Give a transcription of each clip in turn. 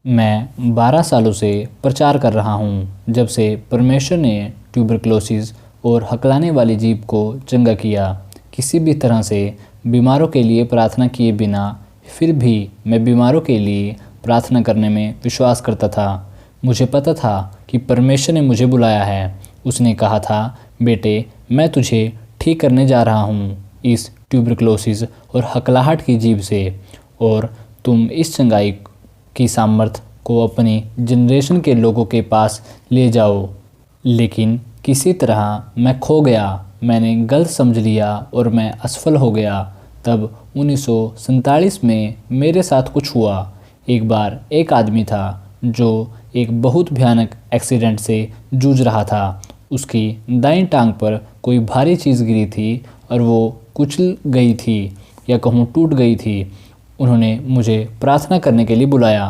मैं 12 सालों से प्रचार कर रहा हूँ जब से परमेश्वर ने ट्यूबरक्लोसिस और हकलाने वाली जीभ को चंगा किया। किसी भी तरह से बीमारों के लिए प्रार्थना किए बिना फिर भी मैं बीमारों के लिए प्रार्थना करने में विश्वास करता था। मुझे पता था कि परमेश्वर ने मुझे बुलाया है। उसने कहा था, बेटे मैं तुझे ठीक करने जा रहा हूँ इस ट्यूबरक्लोसिस और हकलाहट की जीभ से, और तुम इस चंगाई की सामर्थ को अपनी जनरेशन के लोगों के पास ले जाओ। लेकिन किसी तरह मैं खो गया। मैंने गलत समझ लिया और मैं असफल हो गया। तब 1947 में मेरे साथ कुछ हुआ। एक बार एक आदमी था जो एक बहुत भयानक एक्सीडेंट से जूझ रहा था। उसकी दाईं टांग पर कोई भारी चीज़ गिरी थी और वो कुचल गई थी या कहूँ टूट गई थी। उन्होंने मुझे प्रार्थना करने के लिए बुलाया।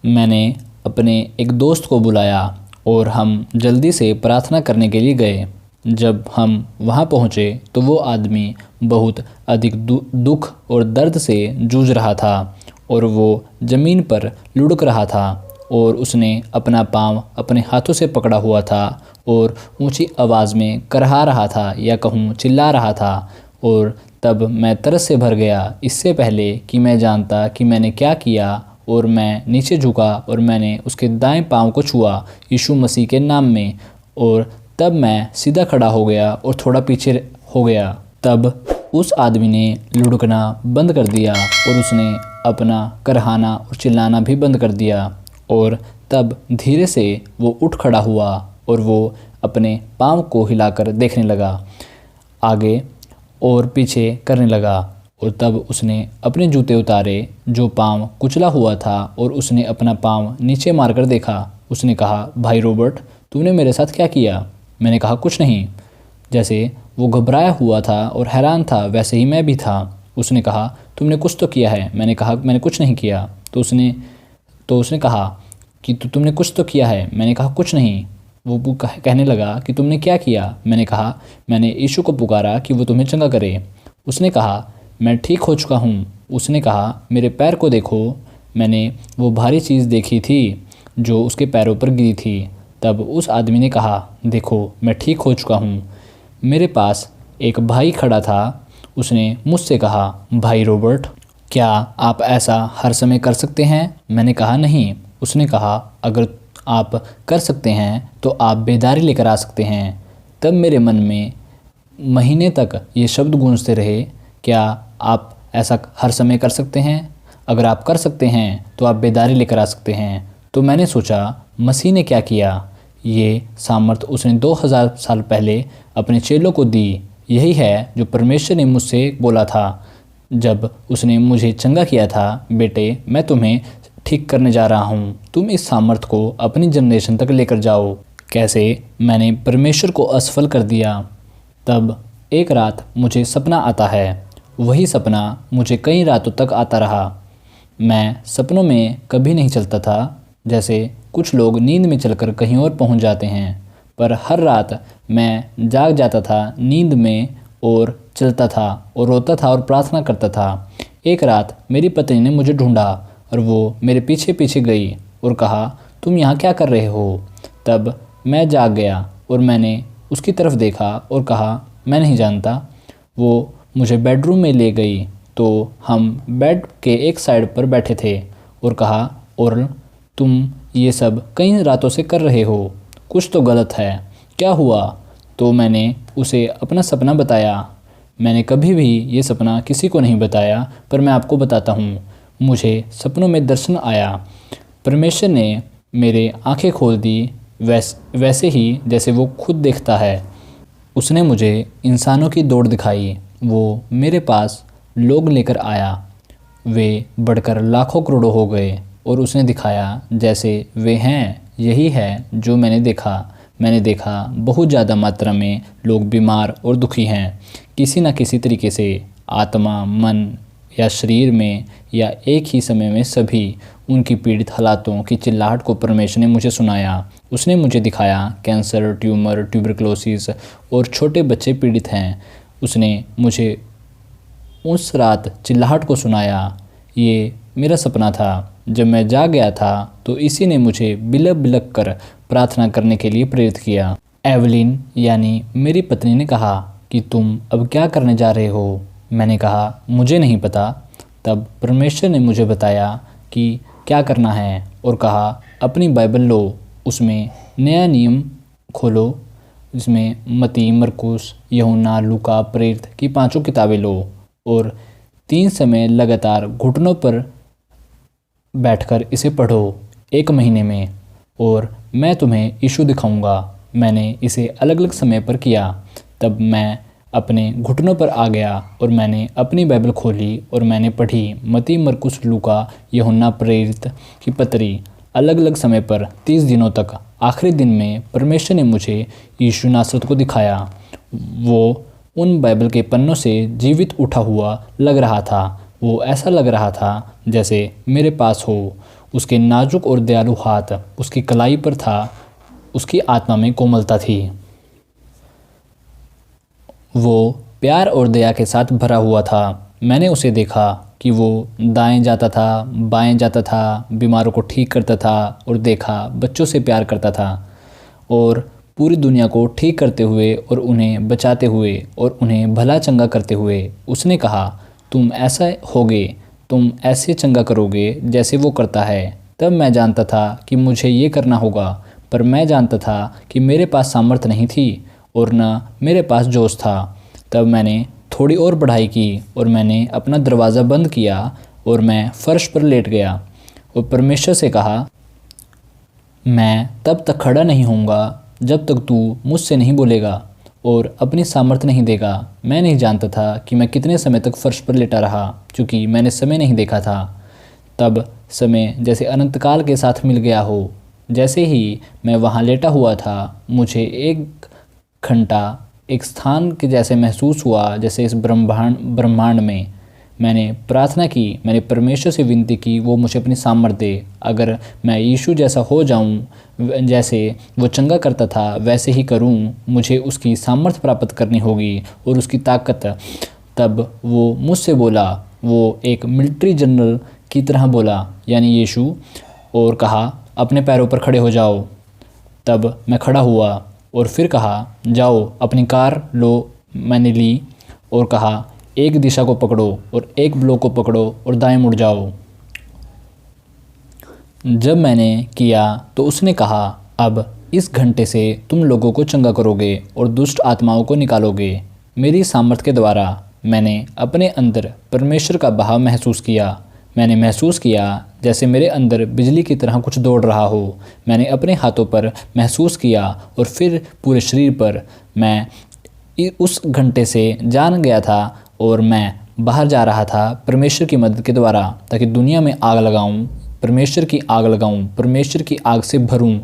मैंने अपने एक दोस्त को बुलाया और हम जल्दी से प्रार्थना करने के लिए गए। जब हम वहाँ पहुँचे तो वो आदमी बहुत अधिक दुख और दर्द से जूझ रहा था और वो ज़मीन पर लुढ़क रहा था और उसने अपना पाँव अपने हाथों से पकड़ा हुआ था और ऊंची आवाज़ में करहा रहा था या कहूँ चिल्ला रहा था। और तब मैं तरस से भर गया, इससे पहले कि मैं जानता कि मैंने क्या किया, और मैं नीचे झुका और मैंने उसके दाएं पाँव को छुआ यीशु मसीह के नाम में। और तब मैं सीधा खड़ा हो गया और थोड़ा पीछे हो गया। तब उस आदमी ने लुढ़कना बंद कर दिया और उसने अपना करहाना और चिल्लाना भी बंद कर दिया। और तब धीरे से वो उठ खड़ा हुआ और वो अपने पाँव को हिलाकर देखने लगा, आगे और पीछे करने लगा। और तब उसने अपने जूते उतारे जो पाँव कुचला हुआ था और उसने अपना पाँव नीचे मारकर देखा। उसने कहा, भाई रॉबर्ट, तूने मेरे साथ क्या किया? मैंने कहा, कुछ नहीं। जैसे वो घबराया हुआ था और हैरान था वैसे ही मैं भी था। उसने कहा, तुमने कुछ तो किया है। मैंने कहा, मैंने कुछ नहीं किया। तो उसने कहा कि तुमने कुछ तो किया है। मैंने कहा, कुछ नहीं। वो कहने लगा कि तुमने क्या किया? मैंने कहा, मैंने यीशु को पुकारा कि वो तुम्हें चंगा करे। उसने कहा, मैं ठीक हो चुका हूँ। उसने कहा, मेरे पैर को देखो। मैंने वो भारी चीज़ देखी थी जो उसके पैरों पर गिरी थी। तब उस आदमी ने कहा, देखो मैं ठीक हो चुका हूँ। मेरे पास एक भाई खड़ा था। उसने मुझसे कहा, भाई रॉबर्ट, क्या आप ऐसा हर समय कर सकते हैं? मैंने कहा, नहीं। उसने कहा, अगर आप कर सकते हैं तो आप बेदारी लेकर आ सकते हैं। तब मेरे मन में महीने तक ये शब्द गूंजते रहे, क्या आप ऐसा हर समय कर सकते हैं? अगर आप कर सकते हैं तो आप बेदारी लेकर आ सकते हैं। तो मैंने सोचा, मसीह ने क्या किया? ये सामर्थ उसने 2000 साल पहले अपने चेलों को दी। यही है जो परमेश्वर ने मुझसे बोला था जब उसने मुझे चंगा किया था, बेटे मैं तुम्हें ठीक करने जा रहा हूँ। तुम इस सामर्थ को अपनी जनरेशन तक लेकर जाओ। कैसे मैंने परमेश्वर को असफल कर दिया। तब एक रात मुझे सपना आता है। वही सपना मुझे कई रातों तक आता रहा। मैं सपनों में कभी नहीं चलता था। जैसे कुछ लोग नींद में चलकर कहीं और पहुंच जाते हैं, पर हर रात मैं जाग जाता था नींद में और चलता था और रोता था और प्रार्थना करता था। एक रात मेरी पत्नी ने मुझे ढूंढा और वो मेरे पीछे पीछे गई और कहा, तुम यहाँ क्या कर रहे हो? तब मैं जाग गया और मैंने उसकी तरफ देखा और कहा, मैं नहीं जानता। वो मुझे बेडरूम में ले गई तो हम बेड के एक साइड पर बैठे थे और कहा, और तुम ये सब कई रातों से कर रहे हो, कुछ तो गलत है, क्या हुआ? तो मैंने उसे अपना सपना बताया। मैंने कभी भी ये सपना किसी को नहीं बताया, पर मैं आपको बताता हूँ। मुझे सपनों में दर्शन आया। परमेश्वर ने मेरे आंखें खोल दी, वैसे ही जैसे वो खुद देखता है। उसने मुझे इंसानों की दौड़ दिखाई। वो मेरे पास लोग लेकर आया। वे बढ़कर लाखों करोड़ों हो गए और उसने दिखाया जैसे वे हैं। यही है जो मैंने देखा। मैंने देखा बहुत ज़्यादा मात्रा में लोग बीमार और दुखी हैं, किसी न किसी तरीके से, आत्मा, मन या शरीर में, या एक ही समय में सभी। उनकी पीड़ित हालातों की चिल्लाहट को परमेश्वर ने मुझे सुनाया। उसने मुझे दिखाया कैंसर, ट्यूमर, ट्यूबरक्लोसिस और छोटे बच्चे पीड़ित हैं। उसने मुझे उस रात चिल्लाहट को सुनाया। ये मेरा सपना था। जब मैं जाग गया था तो इसी ने मुझे बिलक बिलक कर प्रार्थना करने के लिए प्रेरित किया। एवलिन यानी मेरी पत्नी ने कहा कि तुम अब क्या करने जा रहे हो? मैंने कहा मुझे नहीं पता। तब परमेश्वर ने मुझे बताया कि क्या करना है और कहा अपनी बाइबल लो, उसमें नया नियम खोलो, इसमें मत्ती, मरकुस, यूहन्ना, लूका, प्रेरित की 5 किताबें लो और 3 समय लगातार घुटनों पर बैठकर इसे पढ़ो 1 महीने में, और मैं तुम्हें यीशु दिखाऊंगा। मैंने इसे अलग अलग समय पर किया। तब मैं अपने घुटनों पर आ गया और मैंने अपनी बाइबल खोली और मैंने पढ़ी मत्ती, मरकुस, लूका, यूहन्ना, प्रेरित की पत्री अलग अलग समय पर 30 दिनों तक। आखिरी दिन में परमेश्वर ने मुझे यीशु नासरत को दिखाया। वो उन बाइबल के पन्नों से जीवित उठा हुआ लग रहा था। वो ऐसा लग रहा था जैसे मेरे पास हो। उसके नाजुक और दयालु हाथ उसकी कलाई पर था। उसकी आत्मा में कोमलता थी। वो प्यार और दया के साथ भरा हुआ था। मैंने उसे देखा कि वो दाएं जाता था, बाएं जाता था, बीमारों को ठीक करता था, और देखा बच्चों से प्यार करता था और पूरी दुनिया को ठीक करते हुए और उन्हें बचाते हुए और उन्हें भला चंगा करते हुए। उसने कहा तुम ऐसा होगे, तुम ऐसे चंगा करोगे जैसे वो करता है। तब मैं जानता था कि मुझे ये करना होगा, पर मैं जानता था कि मेरे पास सामर्थ्य नहीं थी और न मेरे पास जोश था। तब मैंने थोड़ी और पढ़ाई की और मैंने अपना दरवाज़ा बंद किया और मैं फर्श पर लेट गया और परमेश्वर से कहा मैं तब तक खड़ा नहीं होऊंगा जब तक तू मुझसे नहीं बोलेगा और अपनी सामर्थ्य नहीं देगा। मैं नहीं जानता था कि मैं कितने समय तक फर्श पर लेटा रहा, क्योंकि मैंने समय नहीं देखा था। तब समय जैसे अनंतकाल के साथ मिल गया हो। जैसे ही मैं वहाँ लेटा हुआ था, मुझे 1 घंटा एक स्थान के जैसे महसूस हुआ, जैसे इस ब्रह्मांड में। मैंने प्रार्थना की, मैंने परमेश्वर से विनती की वो मुझे अपनी सामर्थ्य दे। अगर मैं यीशु जैसा हो जाऊं, जैसे वो चंगा करता था वैसे ही करूं, मुझे उसकी सामर्थ्य प्राप्त करनी होगी और उसकी ताकत। तब वो मुझसे बोला, वो एक मिलिट्री जनरल की तरह बोला, यानी यीशु, और कहा अपने पैरों पर खड़े हो जाओ। तब मैं खड़ा हुआ और फिर कहा जाओ अपनी कार लो। मैंने ली और कहा एक दिशा को पकड़ो और एक ब्लॉक को पकड़ो और दाएं मुड़ जाओ। जब मैंने किया तो उसने कहा अब इस घंटे से तुम लोगों को चंगा करोगे और दुष्ट आत्माओं को निकालोगे। मेरी सामर्थ्य के द्वारा मैंने अपने अंदर परमेश्वर का बहाव महसूस किया। मैंने महसूस किया जैसे मेरे अंदर बिजली की तरह कुछ दौड़ रहा हो। मैंने अपने हाथों पर महसूस किया और फिर पूरे शरीर पर। मैं उस घंटे से जान गया था और मैं बाहर जा रहा था परमेश्वर की मदद के द्वारा, ताकि दुनिया में आग लगाऊं, परमेश्वर की आग लगाऊं, परमेश्वर की आग से भरूं।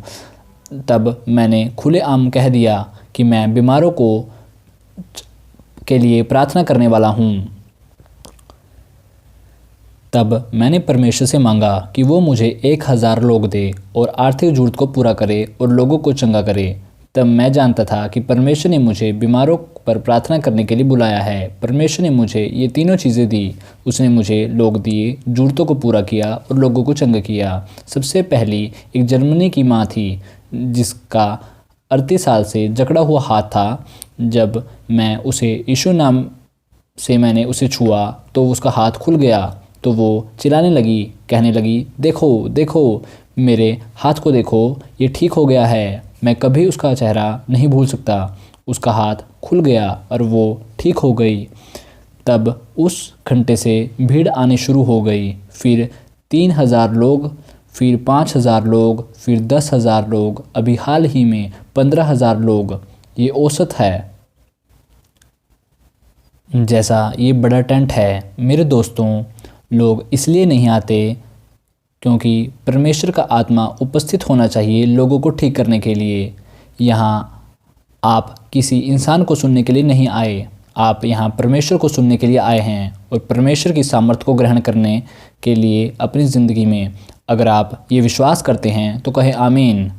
तब मैंने खुलेआम कह दिया कि मैं बीमारों के लिए प्रार्थना करने वाला हूं। तब मैंने परमेश्वर से मांगा कि वो मुझे 1000 लोग दे और आर्थिक जरूरत को पूरा करे और लोगों को चंगा करे। तब मैं जानता था कि परमेश्वर ने मुझे बीमारों पर प्रार्थना करने के लिए बुलाया है। परमेश्वर ने मुझे ये तीनों चीज़ें दी। उसने मुझे लोग दिए, जरूरतों को पूरा किया और लोगों को चंगा किया। सबसे पहली एक जर्मनी की माँ थी जिसका 38 साल से जकड़ा हुआ हाथ था। जब मैं उसे यीशु नाम से मैंने उसे छुआ तो उसका हाथ खुल गया। तो वो चिल्लाने लगी, कहने लगी देखो देखो मेरे हाथ को देखो, ये ठीक हो गया है। मैं कभी उसका चेहरा नहीं भूल सकता। उसका हाथ खुल गया और वो ठीक हो गई। तब उस घंटे से भीड़ आने शुरू हो गई। फिर 3000 लोग, फिर 5000 लोग, फिर 10,000 लोग, अभी हाल ही में 15,000 लोग। ये औसत है। जैसा ये बड़ा टेंट है मेरे दोस्तों, लोग इसलिए नहीं आते क्योंकि परमेश्वर का आत्मा उपस्थित होना चाहिए लोगों को ठीक करने के लिए। यहाँ आप किसी इंसान को सुनने के लिए नहीं आए, आप यहाँ परमेश्वर को सुनने के लिए आए हैं और परमेश्वर की सामर्थ्य को ग्रहण करने के लिए अपनी ज़िंदगी में। अगर आप ये विश्वास करते हैं तो कहें आमीन।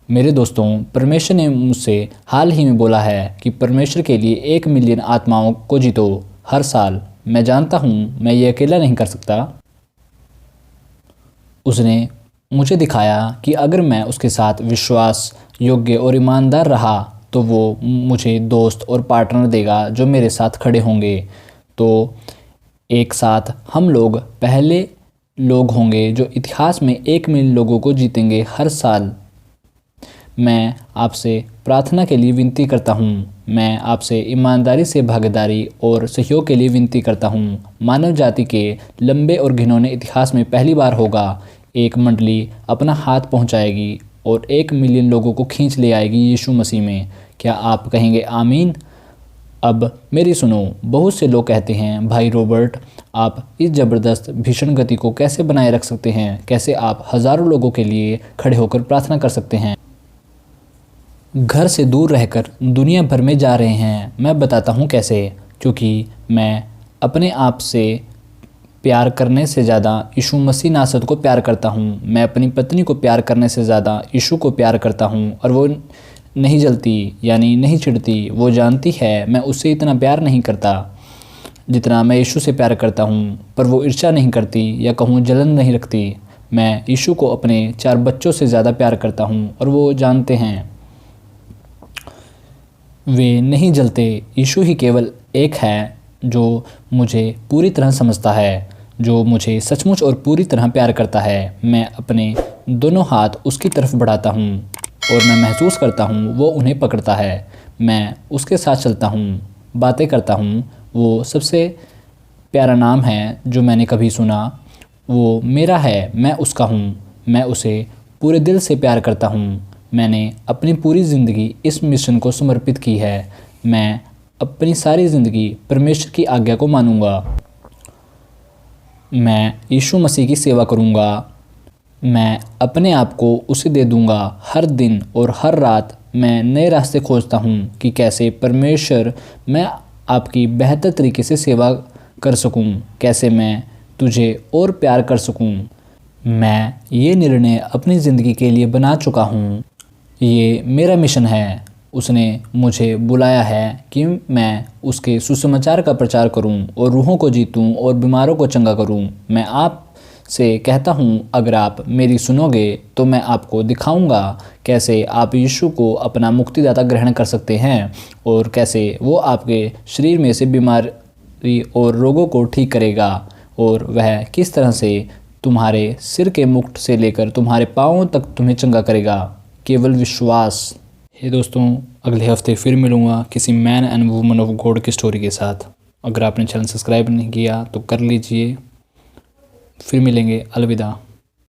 मेरे दोस्तों, परमेश्वर ने मुझसे हाल ही में बोला है कि परमेश्वर के लिए 1 मिलियन आत्माओं को जीतो हर साल। मैं जानता हूँ मैं ये अकेला नहीं कर सकता। उसने मुझे दिखाया कि अगर मैं उसके साथ विश्वास योग्य और ईमानदार रहा तो वो मुझे दोस्त और पार्टनर देगा जो मेरे साथ खड़े होंगे। तो एक साथ हम लोग पहले लोग होंगे जो इतिहास में 1 मिलियन लोगों को जीतेंगे हर साल। मैं आपसे प्रार्थना के लिए विनती करता हूँ। मैं आपसे ईमानदारी से भागीदारी और सहयोग के लिए विनती करता हूँ। मानव जाति के लंबे और घिनौने इतिहास में पहली बार होगा एक मंडली अपना हाथ पहुँचाएगी और 1 मिलियन लोगों को खींच ले आएगी यीशु मसीह में। क्या आप कहेंगे आमीन? अब मेरी सुनो। बहुत से लोग कहते हैं, भाई रॉबर्ट, आप इस ज़बरदस्त भीषण गति को कैसे बनाए रख सकते हैं? कैसे आप हज़ारों लोगों के लिए खड़े होकर प्रार्थना कर सकते हैं? घर से दूर रहकर दुनिया भर में जा रहे हैं। मैं बताता हूँ कैसे। क्योंकि मैं अपने आप से प्यार करने से ज़्यादा यीशु मसीह नासरत को प्यार करता हूँ। मैं अपनी पत्नी को प्यार करने से ज़्यादा यीशु को प्यार करता हूँ। और वो नहीं जलती यानी नहीं चिढ़ती। वो जानती है मैं उससे इतना प्यार नहीं करता जितना मैं यीशु से प्यार करता हूँ। पर वो ईर्ष्या नहीं करती या कहूँ जलन नहीं रखती। मैं यीशु को अपने 4 बच्चों से ज़्यादा प्यार करता हूँ और वो जानते हैं। वे नहीं जलते। यीशु ही केवल एक है जो मुझे पूरी तरह समझता है, जो मुझे सचमुच और पूरी तरह प्यार करता है। मैं अपने दोनों हाथ उसकी तरफ बढ़ाता हूँ और मैं महसूस करता हूँ वो उन्हें पकड़ता है। मैं उसके साथ चलता हूँ, बातें करता हूँ। वो सबसे प्यारा नाम है जो मैंने कभी सुना। वो मेरा है, मैं उसका हूँ। मैं उसे पूरे दिल से प्यार करता हूँ। मैंने अपनी पूरी ज़िंदगी इस मिशन को समर्पित की है। मैं अपनी सारी ज़िंदगी परमेश्वर की आज्ञा को मानूंगा। मैं यीशु मसीह की सेवा करूंगा। मैं अपने आप को उसे दे दूंगा। हर दिन और हर रात मैं नए रास्ते खोजता हूं कि कैसे परमेश्वर मैं आपकी बेहतर तरीके से सेवा कर सकूं, कैसे मैं तुझे और प्यार कर सकूं। मैं ये निर्णय अपनी ज़िंदगी के लिए बना चुका हूं। ये मेरा मिशन है। उसने मुझे बुलाया है कि मैं उसके सुसमाचार का प्रचार करूं और रूहों को जीतूं और बीमारों को चंगा करूं। मैं आपसे कहता हूं, अगर आप मेरी सुनोगे तो मैं आपको दिखाऊंगा कैसे आप यीशु को अपना मुक्तिदाता ग्रहण कर सकते हैं और कैसे वो आपके शरीर में से बीमारी और रोगों को ठीक करेगा और वह किस तरह से तुम्हारे सिर के मुकुट से लेकर तुम्हारे पाँवों तक तुम्हें चंगा करेगा। केवल विश्वास। हे दोस्तों, अगले हफ्ते फिर मिलूँगा किसी man and woman of God की स्टोरी के साथ। अगर आपने चैनल सब्सक्राइब नहीं किया तो कर लीजिए। फिर मिलेंगे। अलविदा।